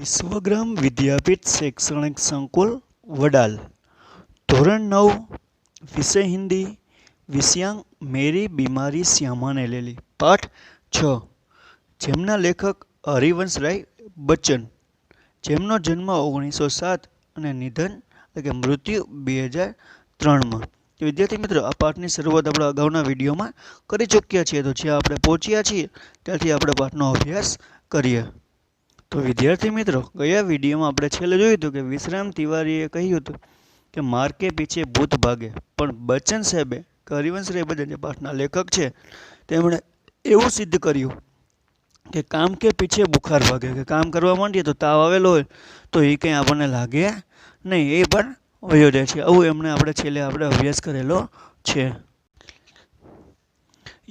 વિશ્વગ્રામ વિદ્યાપીઠ શૈક્ષણિક સંકુલ વડાલ ધોરણ 9 વિષય હિન્દી વિષયાંક મેરી બીમારી શ્યામાને લેલી પાઠ 6 જેમના લેખક હરિવંશરાય બચ્ચન જેમનો જન્મ 1907 અને નિધન એટલે કે મૃત્યુ 2003માં। વિદ્યાર્થી મિત્રો, આ પાઠની શરૂઆત આપણે અગાઉના વિડીયોમાં કરી ચૂક્યા છીએ, તો જ્યાં આપણે પહોંચ્યા છીએ ત્યાંથી આપણે પાઠનો અભ્યાસ કરીએ। તો વિદ્યાર્થી મિત્રો, ગયા વિડીયોમાં આપણે છેલ્લે જોયું હતું કે વિશ્રામ તિવારીએ કહ્યું હતું કે માર કે પીછે ભૂત ભાગે, પણ બચ્ચન સાહેબે હરિવંશરાય બચ્ચન જે પાઠના લેખક છે તેમણે એવું સિદ્ધ કર્યું કે કામ કે પીછે બુખાર ભાગે, કે કામ કરવા માંડીએ તો તાવ આવેલો હોય તો એ કંઈ આપણને લાગે નહીં, એ પણ વયો જાય છે। આવું એમણે આપણે છેલ્લે અભ્યાસ કરેલો છે।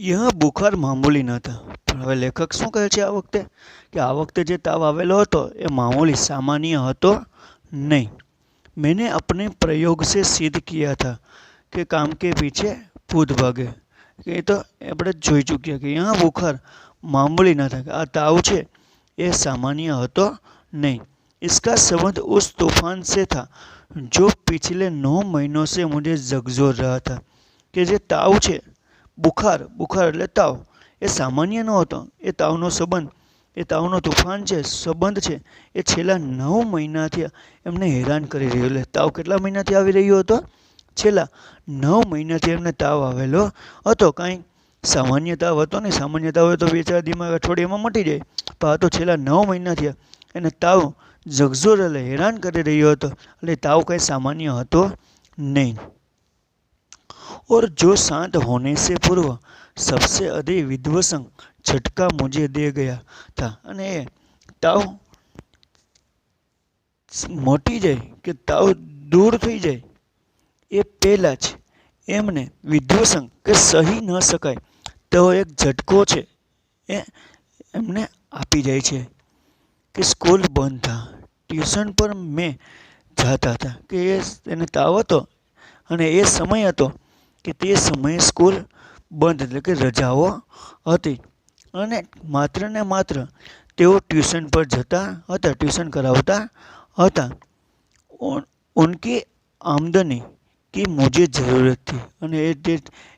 यह बुखार मामूली न था, પણ હવે લેખક શું કહે છે આ વખતે કે આ વખતે જે તાવ આવેલો હતો એ મામूली सामान्य હતો नहीं। मैंने अपने प्रयोग से सिद्ध किया था कि काम के पीछे भूत भागे। ये तो આપણે જોઈ ચૂક્યા કે यहाँ बुखार मामूली न था, આ તાવ છે એ सामान्य હતો नहीं। इसका संबंध उस तूफान से था जो पिछले 9 महीनों से मुझे झकझोर रहा था। कि जे ताव છે बुखार એટલે તાવ એ સામાન્ય ન હતો, એ તાવનો સંબંધ, એ તાવનો તોફાન છે, સંબંધ છે એ છેલ્લા 9 મહિનાથી એમને હેરાન કરી રહ્યો। એટલે તાવ કેટલા મહિનાથી આવી રહ્યો હતો? છેલ્લા 9 મહિનાથી એમને તાવ આવેલો હતો। કાંઈ સામાન્ય તાવ હતો નહીં, સામાન્ય તાવ હોય તો 2-4 દિવસમાં અઠવાડિયામાં મટી જાય, પણ આ તો છેલ્લા 9 મહિનાથી એને તાવ ઝકઝોર એટલે હેરાન કરી રહ્યો હતો, એટલે તાવ કંઈ સામાન્ય હતો નહીં। और जो शांत होने से पूर्व सबसे अधिक विध्वंसक झटका मुझे दे गया था, અને એ તાવ મટી જાય કે તાવ દૂર થઈ જાય એ પહેલાં જ એમને વિધ્વંસક કે સહી ન શકાય તેવો એક ઝટકો છે એ એમને આપી જાય છે। કે સ્કૂલ બંધ था, ટ્યુશન પર મેં જાતા હતા, કે એને તાવ હતો અને એ સમય હતો કે તે સમયે સ્કૂલ બંધ એટલે કે રજાઓ હતી અને માત્ર ને માત્ર તેઓ ટ્યુશન પર જતા હતા, ટ્યુશન કરાવતા હતા। ઉનકી આમદની की मुझे ज़रूरत थी, અને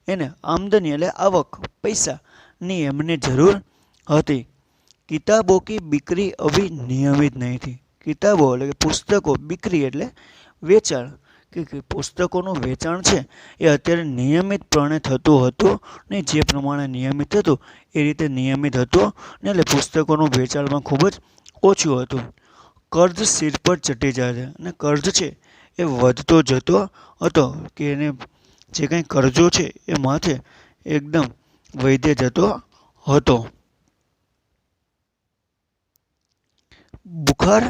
એને આમદની એટલે આવક, પૈસાની એમને જરૂર હતી। किताबों की बिक्री अभी नियमित नहीं थी, किताबो એટલે કે પુસ્તકો, बिक्री એટલે વેચાણ, કે પુસ્તકોનું વેચાણ છે એ અત્યારે નિયમિતપણે થતું હતું ને, જે પ્રમાણે નિયમિત હતું એ રીતે નિયમિત હતું ને, એટલે પુસ્તકોનું વેચાણમાં ખૂબ જ ઓછું હતું। કર્જ સિર પર ચટી જાય છે, અને કર્જ છે એ વધતો જતો હતો, કે એને જે કંઈ કરજો છે એ માથે એકદમ વધી જતો હતો। बुखार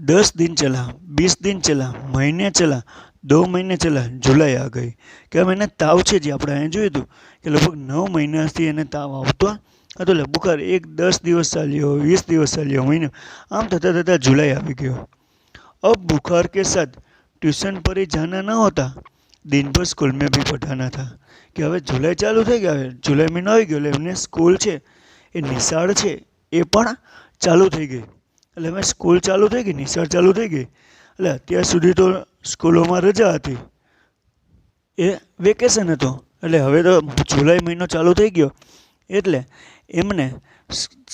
10 दिन चला, 20 दिन चला, महीने चला, 2 महीने चला, जुलाई आ गई। કે હવે એને તાવ છે જે આપણે અહીં જોયું હતું કે લગભગ 9 મહિનાથી એને તાવ આવતો હતો। એટલે બુખાર 10 દિવસ ચાલ્યો, 20 દિવસ ચાલ્યો, મહિનો, આમ થતાં થતાં जुलाई આવી ગયો। अब बुखार के साथ ट्यूशन पर ही जाना न होता, दिन भर स्कूल में भी पढ़ाना था। કે હવે જુલાઈ ચાલુ થઈ ગયા, હવે જુલાઈ મહિનો આવી ગયો એટલે એમને સ્કૂલ છે એ નિશાળ છે એ પણ ચાલુ થઈ ગઈ। એટલે હવે સ્કૂલ ચાલુ થઈ ગઈ, નિશાળ ચાલુ થઈ ગઈ, એટલે અત્યાર સુધી તો સ્કૂલોમાં રજા હતી, એ વેકેશન હતો, એટલે હવે તો જુલાઈ મહિનો ચાલુ થઈ ગયો એટલે એમને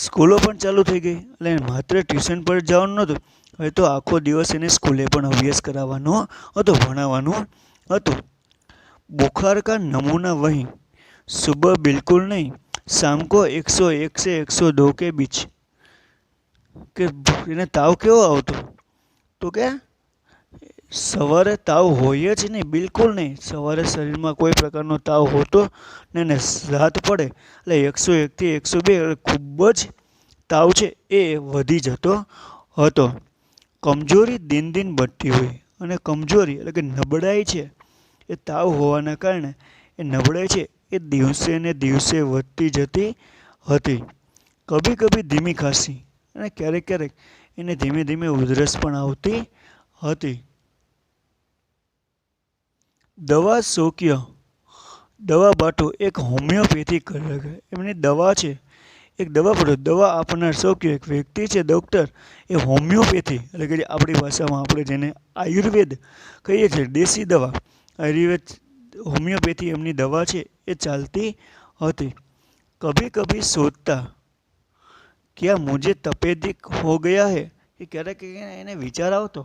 સ્કૂલો પણ ચાલુ થઈ ગઈ, એટલે માત્ર ટ્યુશન પર જવાનું નહોતું, હવે તો આખો દિવસ એને સ્કૂલે પણ અભ્યાસ કરાવવાનો હતો, ભણાવવાનું હતું। बुखार का नमूना वही, सुबह बिल्कुल नहीं, शाम को 101 से 102 के बीच। કે એને તાવ કેવો આવતો? તો કે સવારે તાવ હોય જ નહીં, બિલકુલ નહીં, સવારે શરીરમાં કોઈ પ્રકારનો તાવ હોતો ને, રાત પડે એટલે 101થી 102 ખૂબ જ તાવ છે એ વધી જતો હતો। કમજોરી દિન દિન बढ़ती हुई, અને કમજોરી એટલે કે નબળાઈ છે એ તાવ હોવાના કારણે એ નબળાઈ છે એ દિવસે ને દિવસે વધતી જતી હતી। કભી કભી ધીમી ખાંસી, અને ક્યારેક ક્યારેક એને ધીમે ધીમે ઉધરસ પણ આવતી હતી। દવા શોક્ય, દવા બાટો એક હોમિયોપેથિક, એમની દવા છે એક દવા પડો, દવા આપનાર સૌ કે એક વ્યક્તિ છે ડૉક્ટર, એ હોમિયોપેથી એટલે કે આપણી ભાષામાં આપણે જેને આયુર્વેદ કહીએ છીએ, દેશી દવા આયુર્વેદ હોમિયોપેથી એમની દવા છે એ ચાલતી હતી। કભી કભી સોચતા क्या मुझे तपेदिक हो गया है, કે ક્યારેક એને વિચાર આવતો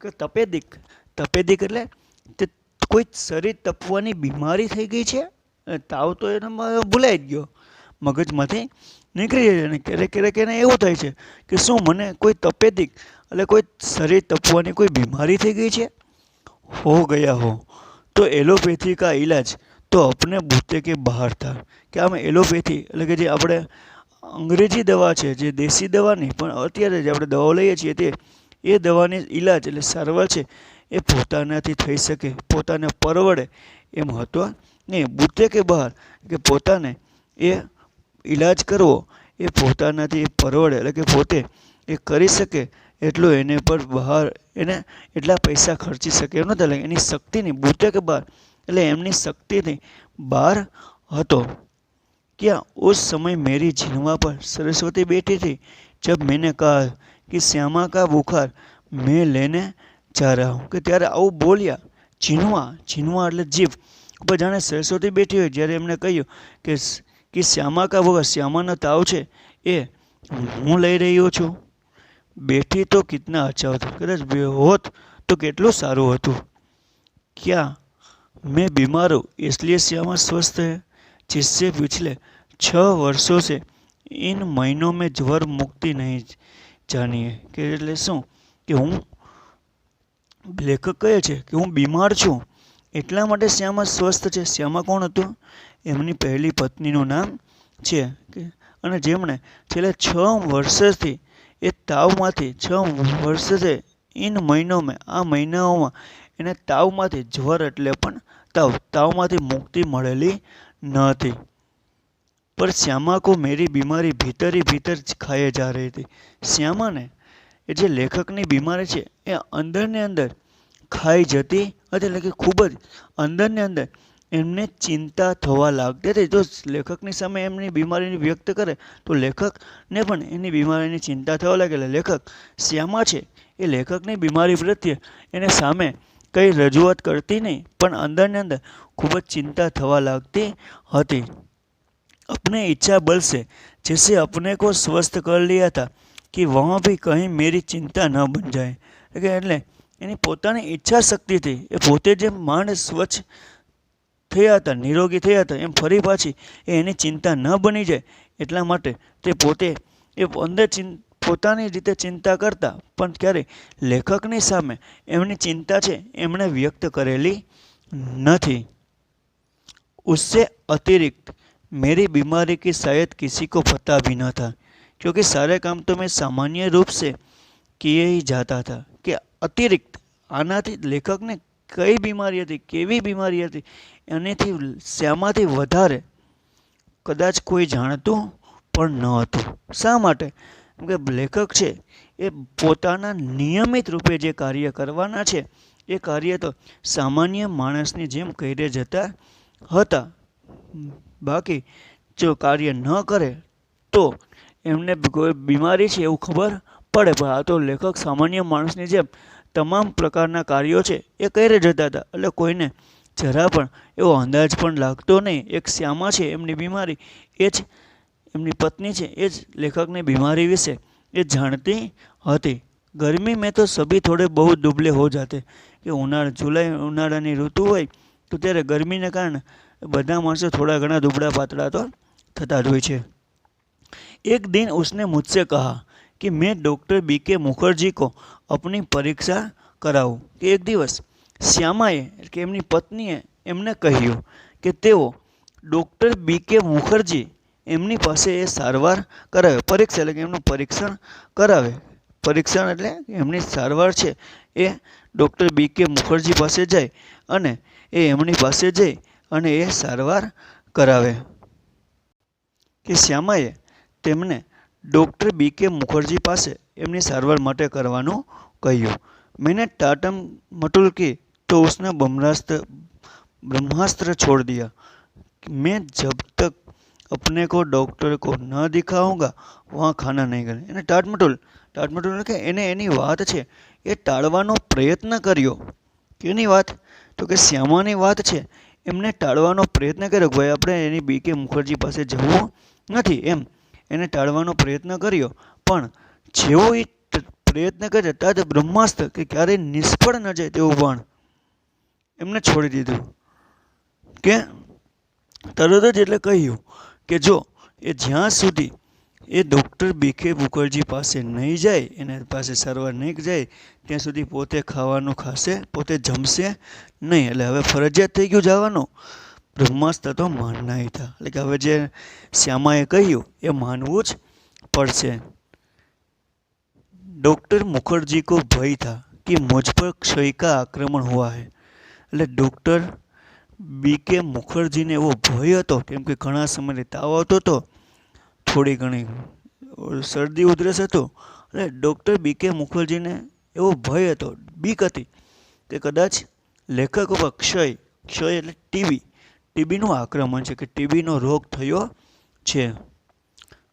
કે તપેદિક એટલે તે કોઈ શરીર તપવાની બીમારી થઈ ગઈ છે। તાવ તો એનામાં ભૂલાઈ જ ગયો, મગજમાંથી નીકળી જાય। અને ક્યારેક એને એવું થાય છે કે શું મને કોઈ તપેદિક એટલે કોઈ શરીર તપવાની કોઈ બીમારી થઈ ગઈ છે। हो गया हो तो एलोपैथी का इलाज तो अपने बूते के बाहर था, કે આમ એલોપેથી એટલે કે જે આપણે અંગ્રેજી દવા છે, જે દેશી દવા નહીં પણ અત્યારે જે આપણે દવાઓ લઈએ છીએ તે એ દવાની ઇલાજ એટલે સારવાર છે એ પોતાનાથી થઈ શકે, પોતાને પરવડે એમ હતો નહીં। બુતે કે બહાર કે પોતાને એ ઇલાજ કરવો એ પોતાનાથી પરવડે એટલે કે પોતે એ કરી શકે એટલું એને પર બહાર એને એટલા પૈસા ખર્ચી શકે એમ નહોતા, એની શક્તિની બુતે કે બહાર એટલે એમની શક્તિથી બહાર હતો। क्या उस समय मेरी जिह्वा पर सरस्वती बैठी थी जब मैंने कहा कि श्यामा का बुखार मैं लेने जा रहा हूँ, कि त्यारे आવું બોલ્યા। જીહવા એટલે જીભ ઉપર જાણે સરસ્વતી બેઠી હોય જ્યારે એમણે કહ્યું કે શ્યામા કા बुखार શ્યામાનો તાવ છે એ હું લઈ રહ્યો છું। બેઠી તો કિતના અચ્છા હોતા, કદાચ હોત તો કેટલું સારું હતું। क्या मैं बीमार हूँ इसलिए श्यामा स्वस्थ है, जिससे पिछले 6 वर्षों से इन महीनों में ज्वर मुक्ति नहीं जानी है, કે એટલે શું કે હું લેખક કહે છે કે હું બીમાર છું એટલા માટે શ્યામા સ્વસ્થ છે। શ્યામા કોણ હતું? એમની પહેલી પત્નીનું નામ છે કે અને જેમણે છેલ્લા 6 વર્ષથી એ તાવમાંથી 6 વર્ષથી इन महीनों में આ મહિનાઓમાં એને તાવમાંથી જ્વર એટલે પણ તાવમાંથી મુક્તિ મળેલી न थी, पर श्यामा को मेरी बीमारी भीतर ही भीतर खाए जा रही थी। श्यामा ने એ જે લેખકની બીમારી છે એ અંદરને અંદર ખાઈ જતી હતી, એટલે કે ખૂબ જ અંદરને અંદર એમને ચિંતા થવા લાગતી હતી। જો લેખકની સામે એમની બીમારીને વ્યક્ત કરે તો લેખકને પણ એની બીમારીની ચિંતા થવા લાગે। એટલે લેખક શ્યામા છે એ લેખકની બીમારી પ્રત્યે એને સામે કંઈ રજૂઆત કરતી નહીં પણ અંદરને અંદર खूब चिंता थवा लगती हती। अपने इच्छा बल से जैसे अपने को स्वस्थ कर लिया था कि वहाँ भी कहीं मेरी चिंता न बन जाए, એટલે એની પોતાની ઈચ્છા શક્તિ થી એ પોતે જેમ માંડ સ્વચ્છ થયા હતા, નિરોગી થયા હતા, એમ ફરી પાછી એની ચિંતા ન બની જાય એટલા માટે તે પોતે એ અંદર પોતાની રીતે ચિંતા કરતા પણ ક્યારે લેખકની સામે એમની ચિંતા છે એમણે વ્યક્ત કરેલી નથી। उससे अतिरिक्त मेरी बीमारी की शायद किसी को पता भी न था, क्योंकि सारे काम तो मैं सामान्य रूप से किए ही जाता था। कि अतिरिक्त आनाथी लेखक ने कई बीमारी थी, केवी बीमारी थी एनेथी श्यामाथी वधारे कदाच कोई जाणतुं पण न हतुं। शा माटे? के लेखक छे ए पोताना नियमित रूपे जे कार्य करवाना छे ए कार्य तो सामान्य माणसनी जेम करी जता હતા। બાકી જો કાર્ય ન કરે તો એમને કોઈ બીમારી છે એવું ખબર પડે, પણ આ તો લેખક સામાન્ય માણસની જેમ તમામ પ્રકારના કાર્યો છે એ કરી જતા હતા, એટલે કોઈને જરા પણ એવો અંદાજ પણ લાગતો નહીં। એક શ્યામા છે એમની બીમારી એ જ એમની પત્ની છે એ જ લેખકની બીમારી વિશે એ જાણતી હતી। गर्मी में तो सभी थोड़े बहुत दुबले हो जाते, कि जुलाई उनाळानी ऋतु होय तो त्यारे गर्मीने कारणे બધા માણસો થોડા ઘણા दुबड़ा पातळा तो थता ज होय छे। एक दिन उसने मुझसे कहा कि मैं डॉक्टर बीके मुखर्जी को अपनी परीक्षा कराऊं। कि एक दिवस श्यामाए कि एमनी पत्नीए एमने कह्युं कि तेओ डॉक्टर बीके मुखर्जी एमनी पासे ए सारवार करावे। परीक्षा એટલે કે એમનું પરીક્ષણ કરાવે। પરીક્ષણ એટલે એમની સારવાર છે એ ડૉક્ટર બીકે મુખર્જી પાસે જાય અને એ એમની પાસે જઈ અને એ સારવાર કરાવે। કે શ્યામાએ તેમને ડૉક્ટર બીકે મુખર્જી પાસે એમની સારવાર માટે કરવાનું કહ્યું। मैंने टाटम मटुल की तो उसने ब्रह्मास्त्र छोड़ दिया। मैं जब तक अपने को डॉक्टर को न दिखाऊंगा वहाँ खाना नहीं કરે. એને ટાટમટોલ એટલે કે એને એની વાત છે એ ટાળવાનો પ્રયત્ન કર્યો. કેની વાત? તો કે શ્યામાની વાત છે એમને ટાળવાનો પ્રયત્ન કર્યો કે ભાઈ આપણે એની બીકે મુખર્જી પાસે જવું નથી એમ. એને ટાળવાનો પ્રયત્ન કર્યો, પણ જેવો એ પ્રયત્ન કરે ત્યાં જ બ્રહ્માસ્ત્ર કે ક્યારેય નિષ્ફળ ન જાય તેવું બાણ એમને છોડી દીધું. કે તરત જ એટલે કહ્યું કે જો એ જ્યાં સુધી એ ડૉક્ટર બીકે મુખર્જી પાસે નહીં જાય, એના પાસે સારવાર નહીં જાય ત્યાં સુધી પોતે ખાવાનું ખાશે, પોતે જમશે નહીં. એટલે હવે ફરજિયાત થઈ ગયું જવાનું. બ્રહ્માસ્ત્ર તો માનના ही था. એટલે કે હવે જે શ્યામાએ કહ્યું એ માનવું જ પડશે. डॉक्टर मुखर्जी को भय था कि मुझ पर क्षय का आक्रमण हुआ है. એટલે ડૉક્ટર બીકે મુખર્જીને એવો ભય હતો કેમ કે ઘણા સમયથી તાવ આવતો હતો, થોડી ઘણી શરદી ઉધરસ હતો. એટલે ડૉક્ટર બીકે મુખર્જીને એવો ભય હતો, બીક હતી કે કદાચ લેખકો પર ક્ષય એટલે ટીબીનું આક્રમણ છે, કે ટીબીનો રોગ થયો છે.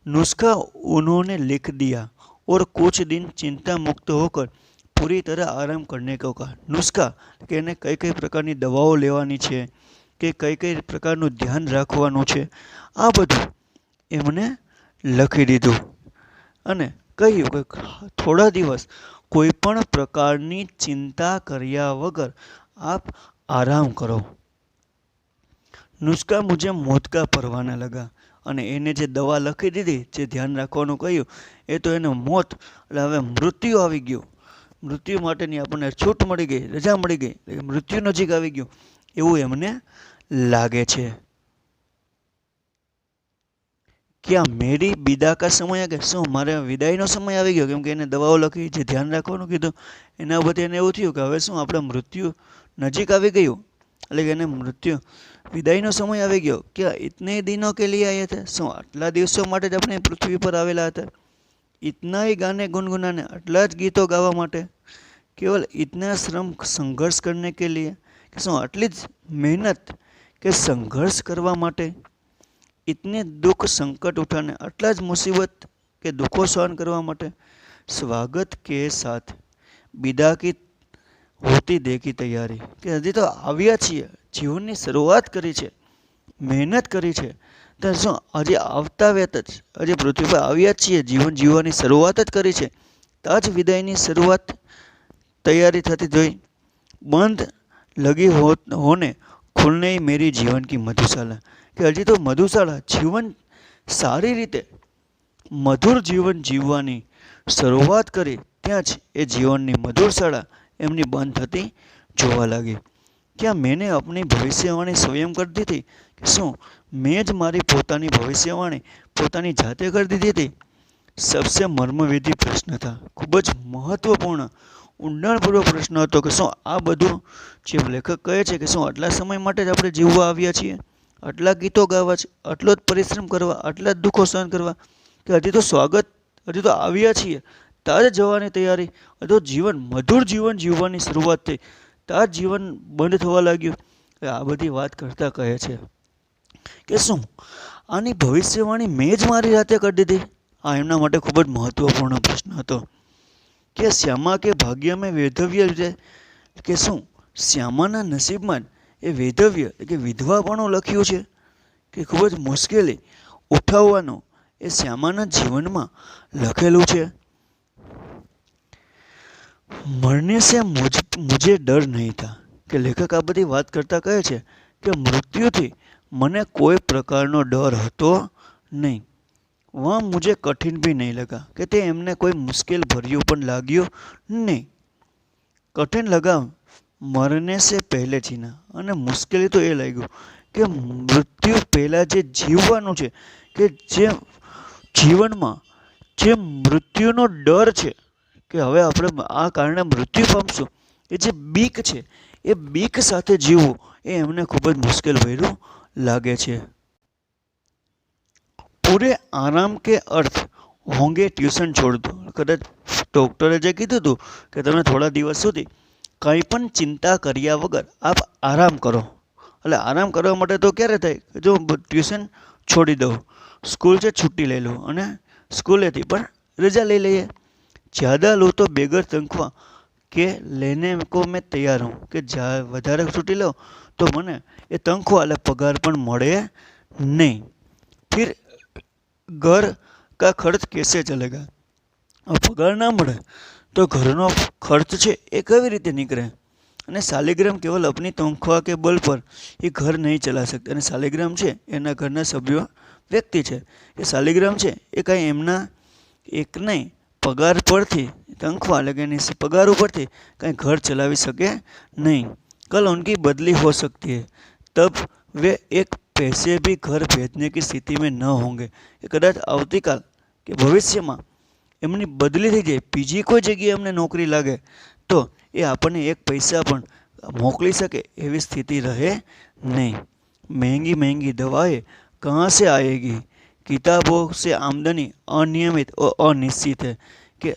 नुस्खा उन्होंने लिख दिया और कुछ दिन चिंता मुक्त होकर पूरी तरह आराम करने को कहा. नुस्खा કે એને કઈ કઈ પ્રકારની દવાઓ લેવાની છે, કે કઈ કઈ પ્રકારનું ધ્યાન રાખવાનું છે, આ બધું એમને લખી દીધું અને કહ્યું કે થોડા દિવસ કોઈ પણ પ્રકારની ચિંતા કર્યા વગર આપ આરામ કરો. નુસ્ખા મુજે મોત કા પરવાના લગા. અને એને જે દવા લખી દીધી, જે ધ્યાન રાખવાનું કહ્યું, એ તો એને મોત એટલે હવે મૃત્યુ આવી ગયું. મૃત્યુ માટેની આપણને છૂટ મળી ગઈ, રજા મળી ગઈ, એટલે મૃત્યુ નજીક આવી ગયું એવું એમને લાગે છે. ક્યાં મેરી વિદા કા સમય આ ગયા? શું મારે વિદાયનો સમય આવી ગયો? કેમ કે એને દવાઓ લખી, જે ધ્યાન રાખવાનું કીધું, એના પછી એને એવું થયું કે હવે શું આપણે મૃત્યુ નજીક આવી ગયું. એટલે કે એને મૃત્યુ વિદાયનો સમય આવી ગયો. ક્યાં ઇતને દિનો કે લીએ આયા હતા? શું આટલા દિવસો માટે જ આપણે પૃથ્વી પર આવેલા હતા? ઇતના ही ગાને ગુનગુનાને, આટલા જ ગીતો ગાવા માટે? કેવલ ઇતના શ્રમ સંઘર્ષ કરને કે લીએ, કે શું આટલી જ મહેનત કે સંઘર્ષ કરવા માટે? ઇતને દુઃખ સંકટ ઉઠાને, આટલા જ મુસીબત કે દુઃખો સહન કરવા માટે? સ્વાગત કે સાથ વિદા કી હોતી દેખી તૈયારી, કે હજી તો આવ્યા છીએ, જીવનની શરૂઆત કરી છે, મહેનત કરી છે, તો શું હજી આવતા વેત જ હજી પૃથ્વી પર આવ્યા જ છીએ, જીવન જીવવાની શરૂઆત જ કરી છે, તો જ વિદાયની શરૂઆત તૈયારી થતી જોઈ. બંધ લગી હોને ખુલને મેરી જીવન કી મધુશાલા, કે હજી તો મધુશાળા જીવન સારી રીતે મધુર જીવન જીવવાની શરૂઆત કરી, ત્યાં જ એ જીવનની મધુરશાળા એમની બંધ થતી જોવા લાગી. ક્યાં મેને अपनी ભવિષ્યવાણી સ્વયં કરી દીધી? કે શું મેં જ મારી પોતાની ભવિષ્યવાણી પોતાની જાતે કરી દીધી હતી? સબસે મર્મવેદી પ્રશ્ન હતા. ખૂબ જ મહત્વપૂર્ણ ઊંડાણપૂર્વક પ્રશ્ન હતો કે શું આ બધું જે લેખક કહે છે કે શું આટલા સમય માટે જ આપણે જીવવા આવ્યા છીએ, આટલા ગીતો ગાવા છે, આટલો જ પરિશ્રમ કરવા, આટલા જ દુઃખો સહન કરવા, કે હજી તો સ્વાગત, હજી તો આવ્યા છીએ, તાજ જવાની તૈયારી, તો જીવન મધુર જીવન જીવવાની શરૂઆત થઈ, તાજ જીવન બંધ થવા લાગ્યું. આ બધી વાત કરતા કહે છે કે શું આની ભવિષ્યવાણી મેં જ મારી જાતે કરી દીધી? આ એમના માટે ખૂબ જ મહત્વપૂર્ણ પ્રશ્ન હતો. કે શ્યામા કે ભાગ્ય મેં વૈધવ્ય છે, કે શું શ્યામાના નસીબમાં એ વૈધવ્ય કે વિધવાપણું લખ્યું છે, કે ખૂબ જ મુશ્કેલી ઉઠાવવાનું એ શ્યામાના જીવનમાં લખેલું છે. મરને સે મુझे ડર નહીં था, કે લેખક આ બધી વાત કરતા કહે છે કે મૃત્યુથી મને કોઈ પ્રકારનો ડર હતો નહીં. વहाँ मुझे कठिन भी नहीं लगा, કે તે એમને કોઈ મુશ્કેલ ભર્યું પણ લાગ્યું નહીં. કઠિન લગા મરને સે પહેલે જીના, અને મુશ્કેલી તો એ લાગ્યું કે મૃત્યુ પહેલાં જે જીવવાનું છે, કે જે જીવનમાં જે મૃત્યુનો ડર છે કે હવે આપણે આ કારણે મૃત્યુ પામશું, એ જે બીક છે, એ બીક સાથે જીવવું એ એમને ખૂબ જ મુશ્કેલ ભર્યું લાગે છે. પૂરે આરામ કે અર્થ હોંગે ટ્યુશન છોડ દો, કદાચ ડૉક્ટરે જે કીધું હતું કે તમે થોડા દિવસ સુધી કંઈ પણ ચિંતા કર્યા વગર આપ આરામ કરો, એટલે આરામ કરવા માટે તો ક્યારે થાય કે જો ટ્યુશન છોડી દઉં, स्कूल से छुट्टी ले लो અને સ્કૂલેથી પણ રજા લઈ લઈએ। ज़्यादा लो तो बेगर तनख्वाह के लेने को मैं तैयार हूँ कि વધારે છૂટી લો તો મને એ તનખ્વાહ એટલે પગાર પણ મળે નહીં। फिर घर का खर्च कैसे चलेगा? अब पगार ना મળે तो ઘરનો ખર્ચ છે એ કેવી રીતે નીકળે? અને શાલિગ્રામ કેવલ अपनी तनख्वाह के बल पर ये घर नहीं चला सकते। અને શાલિગ્રામ છે એના ઘરના સભ્યો વ્યક્તિ છે એ શાલિગ્રામ છે એ કાંઈ એમના એક નહીં પગાર પરથી તનખ્વાહ એટલે કે એની પગાર ઉપરથી કાંઈ घर ચલાવી શકે नहीं। कल उनकी बदली हो सकती है तब वे एक पैसे भी घर भेजने की स्थिति में न होंगे। એ કદાચ આવતીકાલ કે ભવિષ્યમાં એમની બદલી થઈ જાય, બીજી કોઈ જગ્યાએ એમને નોકરી લાગે તો એ આપણને એક પૈસા પણ મોકલી શકે એવી સ્થિતિ રહે નહીં। महंगी महंगी दवाएं कहाँ से आएगी? किताबों से आमदनी अनियमित और अनिश्चित है કે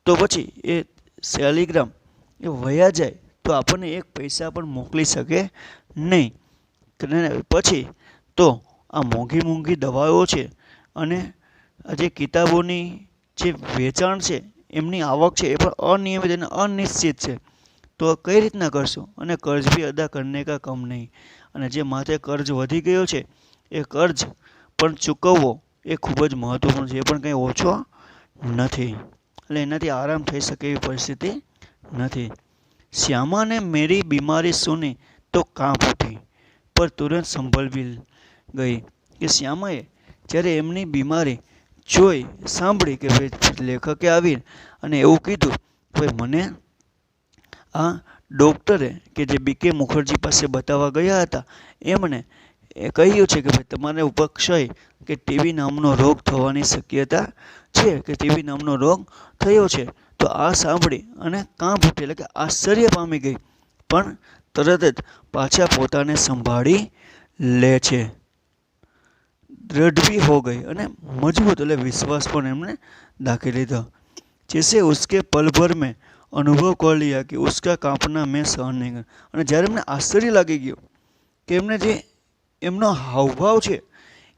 તો પછી એ શાલિગ્રામ એ વયા જાય તો આપણને એક પૈસા પણ મોકલી શકે નહીં। પછી તો આ મોંઘી મોંઘી દવાઓ છે અને આ જે કિતાબોની જે વેચાણ છે એમની આવક છે એ પણ અનિયમિત અને અનિશ્ચિત છે। તો કઈ રીતના કરશું? અને કર્જ બી અદા કરને કા કમ નહીં। અને જે માથે કર્જ વધી ગયો છે એ કર્જ પણ ચૂકવવો એ ખૂબ જ મહત્વપૂર્ણ છે, એ પણ કંઈ ઓછો નથી। એટલે એનાથી આરામ થઈ શકે એવી પરિસ્થિતિ નથી। श्यामा ने मेरी बीमारी सुनी तो कांप उठी पर तुरंत संभल भी गई। કે શ્યામાએ જ્યારે એમની બીમારી જોઈ સાંભળી કે ભાઈ લેખકે આવી અને એવું કીધું ભાઈ મને આ ડૉક્ટરે કે જે બીકે મુખર્જી પાસે બતાવવા ગયા હતા એમણે એ કહ્યું છે કે ભાઈ તમારે ઉપર ક્ષય કે ટીબી નામનો રોગ થવાની શક્યતા છે કે ટીબી નામનો રોગ થયો છે। તો આ સાંભળી અને કાંપ ઉઠી એટલે કે આશ્ચર્ય પામી ગઈ પણ તરત જ પાછા પોતાને સંભાળી લે છે। दृढ़ भी हो गई અને મજબૂત એટલે વિશ્વાસ પણ એમણે દાખી લીધો। जैसे उसके पल भर में अनुभव कर लिया कि उसका कांपना मैं सहन नहीं कर। અને જ્યારે એમને આશ્ચર્ય લાગી ગયું કે એમને જે એમનો હાવભાવ છે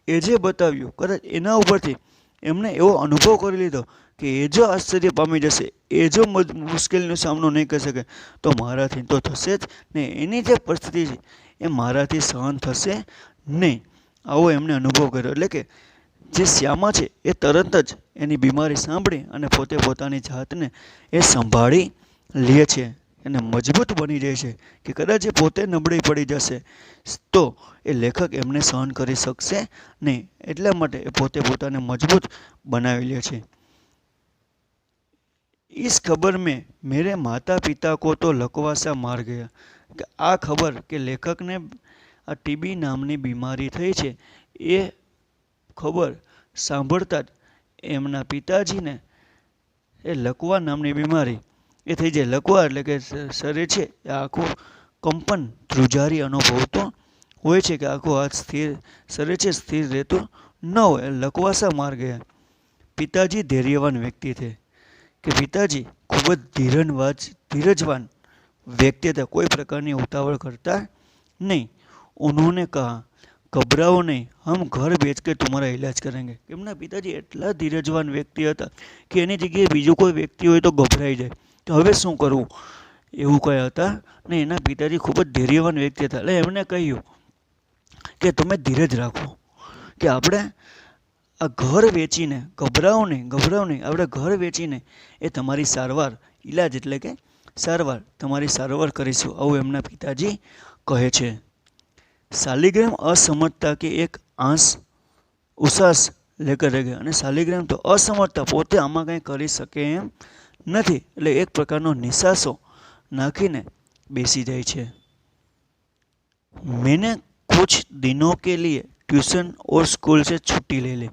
એ જે બતાવ્યું કદાચ એના ઉપરથી એમણે એવો અનુભવ કરી લીધો કે એ જો આશ્ચર્ય પામી જશે, એ જો મુશ્કેલીનો સામનો નહીં કરી શકે તો મારાથી તો થશે જ ને, એની જે પરિસ્થિતિ છે એ મારાથી સહન થશે નહીં, આવો એમને અનુભવ કર્યો। એટલે કે જે શ્યામા છે એ તરત જ એની બીમારી સાંભળી અને પોતે પોતાની જાતને એ સંભાળી લે છે અને મજબૂત બની જાય છે કે કદાચ એ પોતે નબળી પડી જશે તો એ લેખક એમને સહન કરી શકશે નહીં, એટલા માટે એ પોતે પોતાને મજબૂત બનાવી લે છે। इस खबर में मेरे माता पिता को तो लकवासा मार गया। कि आ खबर के लेखक ने आ टीबी नामनी बीमारी थई छे ए खबर सांभळता ज एमना पिताजी ने ए लकवा नामनी बीमारी ए थई जाय। लकवा एटले के शरीर छे ए आखुं कंपन ध्रुजारी अनुभवतो होय छे कि आखुं हाथ स्थिर शरीर छे स्थिर रहतुं न होय, लकवासा मार गया। पिताजी धैर्यवान व्यक्ति थे कि पिताजी खूब धीरजवान व्यक्ति था, कोई प्रकार की उतावल करता नहीं। उन्होंने कहा घबराओ नहीं, हम घर बेच के तुम्हारा इलाज करेंगे। एमना पिताजी एटला धीरजवान व्यक्ति हता कि एनी जग्याए बीजो कोई व्यक्ति होय तो गभराई जाए तो हवे शुं करवुं एवुं कई हता ने। एना पिताजी खूब ज धैर्यवान व्यक्ति हता એટલે એમણે કહ્યું કે તમે ધીરજ રાખો કે આપણે આ ઘર વેચીને ગભરાવો નહીં આપણે ઘર વેચીને એ તમારી સારવાર ઇલાજ એટલે કે સારવાર તમારી સારવાર કરીશું, આવું એમના પિતાજી કહે છે। શાલિગ્રામ અસમજતા કે એક આંસ ઉસાસ લેકર રહે અને શાલિગ્રામ તો અસમજતા પોતે આમાં કંઈ કરી શકે એમ નથી એટલે એક પ્રકારનો નિશાસો નાખીને બેસી જાય છે। मैंने कुछ दिनों के लिए ट्यूशन और स्कूल से छुट्टी ले ली।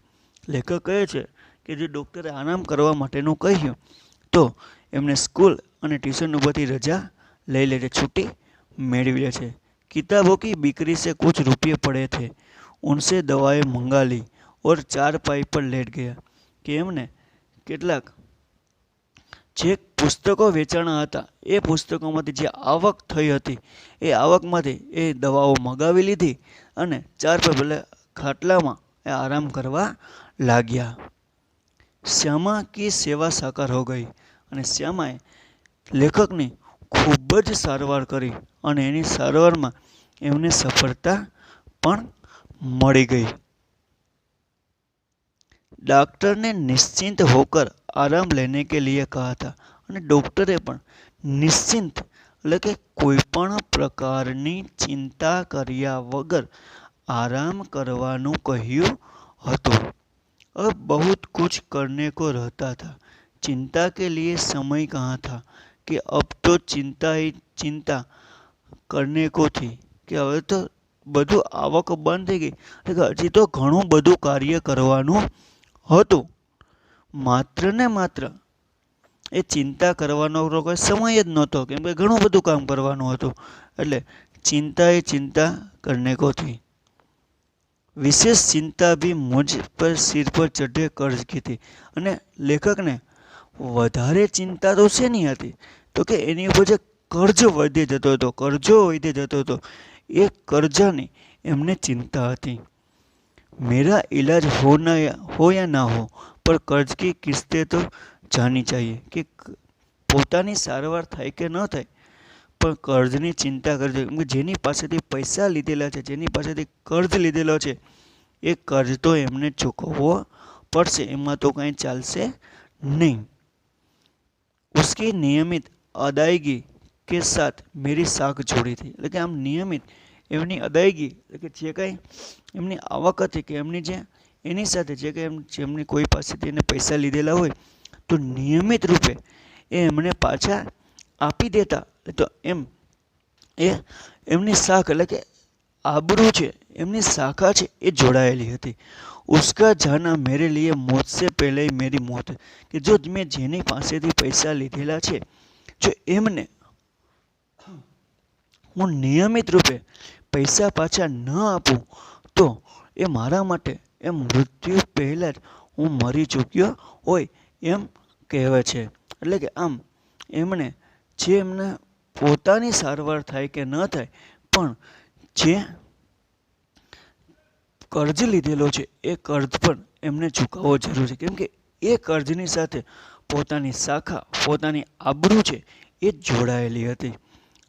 લેખક કહે છે કે જે ડૉક્ટરે આરામ કરવા માટેનું કહ્યું તો એમને સ્કૂલ અને ટ્યુશન ઉપરથી રજા લઈ લે છે, છૂટી મેળવી લે છે। किताबों की बिक्री से कुछ रुपये पड़े थे, उनसे दवाएं मंगा ली और 4 पाई पर लेट गया। कि एमने કેટલાક જે પુસ્તકો વેચાણા હતા એ પુસ્તકોમાંથી જે આવક થઈ હતી એ આવકમાંથી એ દવાઓ મગાવી લીધી અને 4 પર ભલે ખાટલામાં એ આરામ કરવા લાગ્યા। શ્યામા કી સેવા સાકાર હો ગઈ અને શ્યામાએ લેખકની ખૂબ જ સારવાર કરી અને એની સારવારમાં એમને સફળતા પણ મળી ગઈ। डॉक्टर ने निश्चिंत होकर आराम लेने के लिए कहा था અને ડૉક્ટરે પણ નિશ્ચિંત એટલે કે કોઈ પણ પ્રકારની ચિંતા કર્યા વગર આરામ કરવાનું કહ્યું હતું। अब बहुत कुछ करने को रहता था, चिंता के लिए समय कहाँ था कि अब तो चिंता ही चिंता करने को थी કે હવે તો બધું આવક બંધ થઈ ગઈ એટલે હજી તો ઘણું બધું કાર્ય કરવાનું હતું। માત્ર ને માત્ર એ ચિંતા કરવાનો કોઈ સમય જ નહોતો કેમ કે ઘણું બધું કામ કરવાનું હતું એટલે ચિંતા એ ચિંતા કરને કો થી। વિશેષ ચિંતા भी मुझ पर सिर पर चढ़े कर्ज की थी અને લેખકને વધારે ચિંતા તો શેની હતી તો કે એની ઉપર જે કર્જ વધી જતો હતો કર્જો વધી જતો હતો એ કર્જાની એમને ચિંતા હતી। मेरा इलाज हो या ना हो पर कर्ज की किस्तें तो जानी चाहिए कि પોતાની સારવાર થાય કે ન થાય પણ કર્જની ચિંતા કરજો કેમ કે જેની પાસેથી પૈસા લીધેલા છે જેની પાસેથી કર્જ લીધેલો છે એ કર્જ તો એમને ચૂકવવો પડશે એમાં તો કંઈ ચાલશે નહીં। उसकी नियमित अदायगी के साथ मेरी साख जोड़ी थी એટલે કે આમ નિયમિત એમની અદાયગી એટલે કે જે કંઈ એમની આવક હતી કે એમની જે એની સાથે જે કંઈ જેમની કોઈ પાસેથી એને પૈસા લીધેલા હોય તો નિયમિત રૂપે એ એમને પાછા આપી દેતા તો એમ એ એમની શાખ એટલે કે આબરૂ છે એમની શાખા છે એ જોડાયેલી હતી। उसका जाना मेरे लिए मौत से पहले ही मेरी मौत કે જો મેં જેની પાસેથી પૈસા લીધેલા છે જો એમને હું નિયમિત રૂપે પૈસા પાછા ન આપું તો એ મારા માટે એ મૃત્યુ પહેલાં જ હું મરી ચૂક્યો હોય એમ કહેવાય છે। એટલે કે આમ એમણે જે એમને પોતાની સારવાર થાય કે ન થાય પણ જે કર્જ લીધેલો છે એ કર્જ પણ એમને ચૂકવવો જરૂર છે કેમ કે એ કર્જની સાથે પોતાની શાખા પોતાની આબરૂ છે એ જોડાયેલી હતી।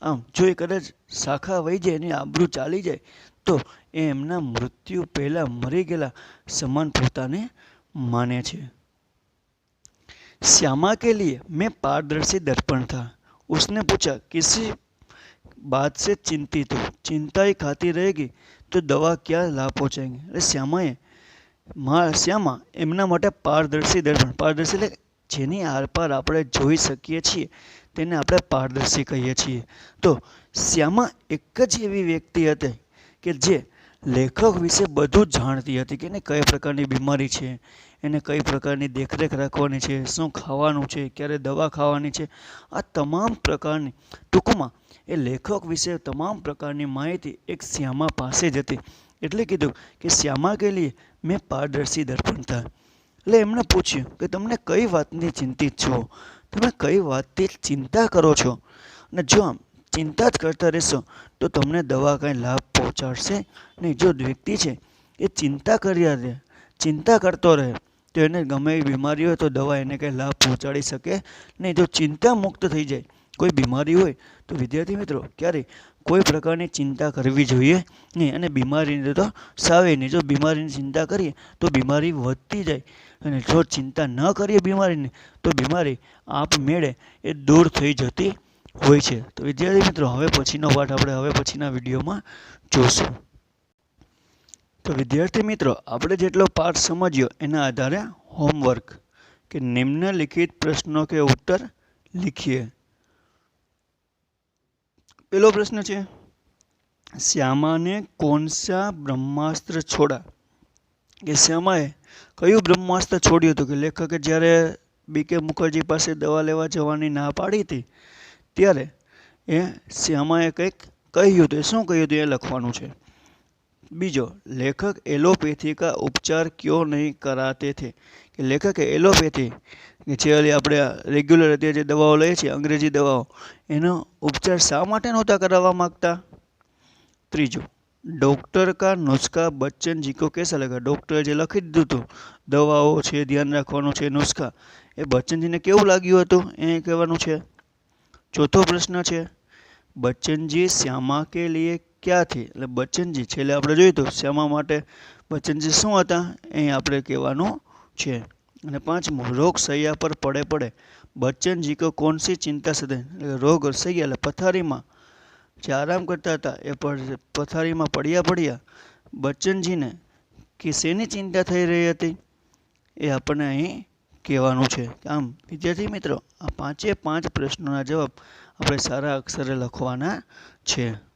આમ જો એ કદાચ શાખા વહી જાય એની આબરૂ ચાલી જાય તો એ એમના મૃત્યુ પહેલાં મરી ગયેલા સમાન પોતાને માને છે। श्यामा के लिए मैं पारदर्शी दर्पण था। उसने पूछा किसी बात से चिंतित हो चिंता ही खाती रहेगी तो दवा क्या लाभ पहुँचाएंगे એટલે શ્યામા એમના માટે પારદર્શી દર્પણ પારદર્શી એટલે જેની આરપાર આપણે જોઈ શકીએ છીએ તેને આપણે પારદર્શી કહીએ છીએ। તો શ્યામા એક જ એવી વ્યક્તિ હતી કે જે લેખક વિશે બધું જ જાણતી હતી કે એને કઈ પ્રકારની બીમારી છે એને કઈ પ્રકારની દેખરેખ રાખવાની છે શું ખાવાનું છે ક્યારે દવા ખાવાની છે આ તમામ પ્રકારની ટૂંકમાં એ લેખક વિશે તમામ પ્રકારની માહિતી એક શ્યામા પાસે જ હતી। એટલે કીધું કે શ્યામા કે લીએ મેં પારદર્શી દર્પણ था। એટલે એમણે પૂછ્યું કે તમને કઈ વાતની ચિંતિત છો તમે કઈ વાતથી ચિંતા કરો છો અને જો આમ ચિંતા જ કરતા રહેશો તો તમને દવા કાંઈ લાભ પહોંચાડશે નહીં। જો વ્યક્તિ છે એ ચિંતા કર્યા રહે ચિંતા કરતો રહે તો એને ગમે એવી બીમારી હોય તો દવા એને કંઈ લાભ પહોંચાડી શકે નહીં। જો ચિંતા મુક્ત થઈ જાય કોઈ બીમારી હોય તો વિદ્યાર્થી મિત્રો ક્યારેય કોઈ પ્રકારની ચિંતા કરવી જોઈએ નહીં અને બીમારીને તો સાવે નહીં। જો બીમારીની ચિંતા કરીએ તો બીમારી વધતી જાય અને જો ચિંતા ન કરીએ બીમારીની તો બીમારી આપમેળે એ દૂર થઈ જતી હોય છે। તો વિદ્યાર્થી મિત્રો હવે પછીનો પાઠ આપણે હવે પછીના વિડીયોમાં જોશું। તો વિદ્યાર્થી મિત્રો આપણે જેટલો પાઠ સમજ્યો એના આધારે હોમવર્ક કે નિમ્નલિખિત પ્રશ્નો કે उत्तर लिखिए। पहलो प्रश्न है श्यामा ने कौन सा ब्रह्मास्त्र छोड़ा कि श्यामाए क्यों ब्रह्मास्त्र छोड़્યું હતું કે લેખકે જ્યારે બીકે મુખર્જી પાસે દવા લેવા જવાની ના પાડી હતી ત્યારે એ શ્યામાએ કંઈક કહ્યું હતું શું કહ્યું હતું એ લખવાનું છે। बीजो, लेखक एलोपैथी का उपचार क्यों नहीं कराते थे? कि लेखक एलोपैथी કે જે ઓલી આપણે રેગ્યુલર અત્યારે જે દવાઓ લઈએ છીએ અંગ્રેજી દવાઓ એનો ઉપચાર શા માટે નહોતા કરાવવા માગતા? ત્રીજું, डॉक्टर का नुस्खा बच्चन जी को कैसा लगा? डॉक्टर જે લખી દીધું હતું દવાઓ છે ધ્યાન રાખવાનું છે નુસ્ખા એ બચ્ચનજીને કેવું લાગ્યું હતું એ કહેવાનું છે. ચોથો પ્રશ્ન છે બચ્ચનજી શ્યામા કે લીએ ક્યાં થે? એટલે બચ્ચનજી છેલ્લે આપણે જોયું હતું શ્યામા માટે બચ્ચનજી શું હતા એ આપણે કહેવાનું છે. અને પાંચમું, રોગ સૈયા પર પડે પડે બચ્ચનજી को कौन सी चिंता सताई? રોગ સૈયા એટલે પથારીમાં જે આરામ કરતા હતા એ પથારીમાં પડ્યા બચ્ચનજીને કે શેની ચિંતા થઈ રહી હતી એ આપણને અહીં કહેવાનું છે. આમ વિદ્યાર્થી મિત્રો આ 5 પ્રશ્નોના જવાબ આપણે સારા અક્ષરે લખવાના છે.